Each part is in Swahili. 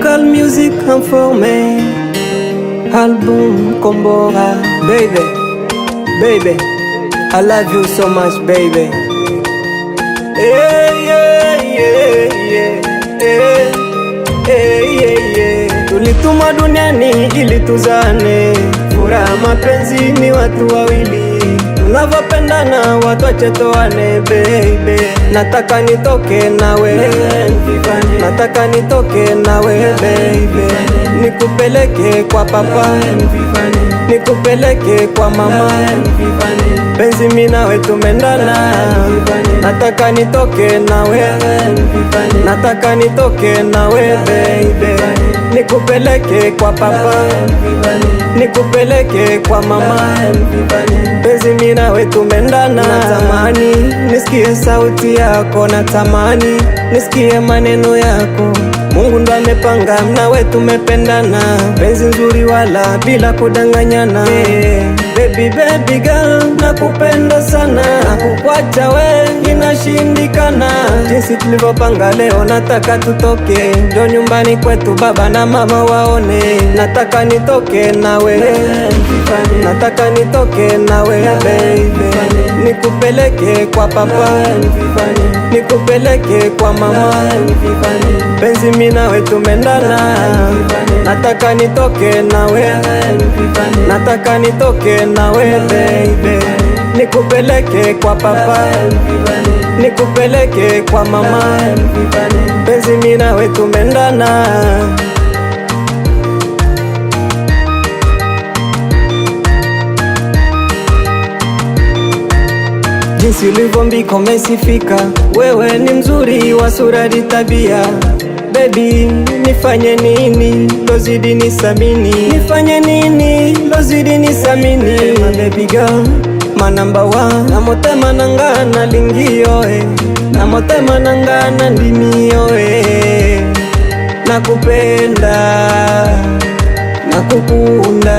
Local music informé, album Kombora. Baby, baby, I love you so much, baby. Yeah, yeah, yeah, yeah, yeah, yeah, yeah. Tulitumwa duniani ili tuzane, furaha mapenzi ni watu wawili, tunavyopendana watu wachetoane. Baby, nataka nitoke nawe, nataka nitoke nawe baby, nikupeleke kwa papa, nikupeleke kwa mama, penzi mimi nawe tumendana. Nataka nitoke nawe, nataka nitoke nawe baby, nikupeleke kwa papa, nikupeleke kwa mama, penzi mimi nawe tumendana. Natamani nisikie sauti yako, natamani nisikie maneno yako. Mungu ndo amepanga, nawe tumependana, penzi nzuri wala bila kudanganyana. Baby, baby girl, nakupenda sana, kukuacha we inashindikana. Jinsi tulivyopanga leo, nataka tutoke, ndio nyumbani kwetu baba na mama waone. Nataka nitoke nawe, nataka nitoke nawe baby, nikupeleke kwa papa, nikupeleke kwa mama, penzi mimi nawe tumendana. Nataka nitoke nawe, nataka nitoke nawe baby, nikupeleke kwa papa, nikupeleke kwa mama, penzi mimi nawe tumendana. Jinsi ulivyombika umesifika, wewe ni mzuri wa sura hadi tabia. Baby, nifanye nini lozidi nisamini, nifanye nini lozidi nisamini. My baby girl, my number one, na motema nanga na lingio na motema nanga na ndimio nakupenda, nakukunda,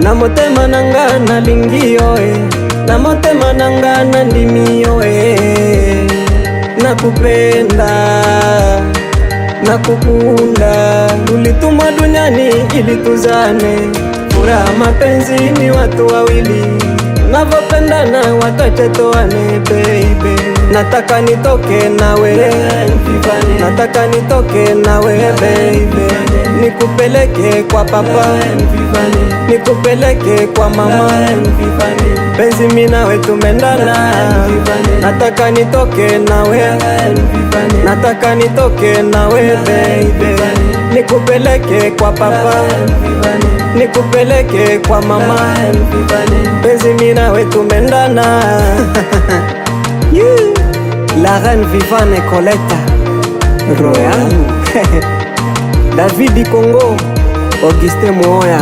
na motema nanga na lingio na motema nanga na ndimio nakupenda, nakukunda. Tulitumwa duniani ili tuzane, furaha mapenzi ni watu wawili, tunavyopendana watu wachetoane. Baby, nataka nitoke nawe, nataka nitoke nawe baby, nikupeleke kwa papa, nikupeleke kwa mama, penzi mimi nawe tumendana. Nataka nitoke nawe, nataka nitoke nawe baby, nikupeleke kwa papa, nikupeleke kwa mama, penzi mimi nawe tumendana. La reine Viviane Coletta, roho yangu David Congo, Augustin Moya.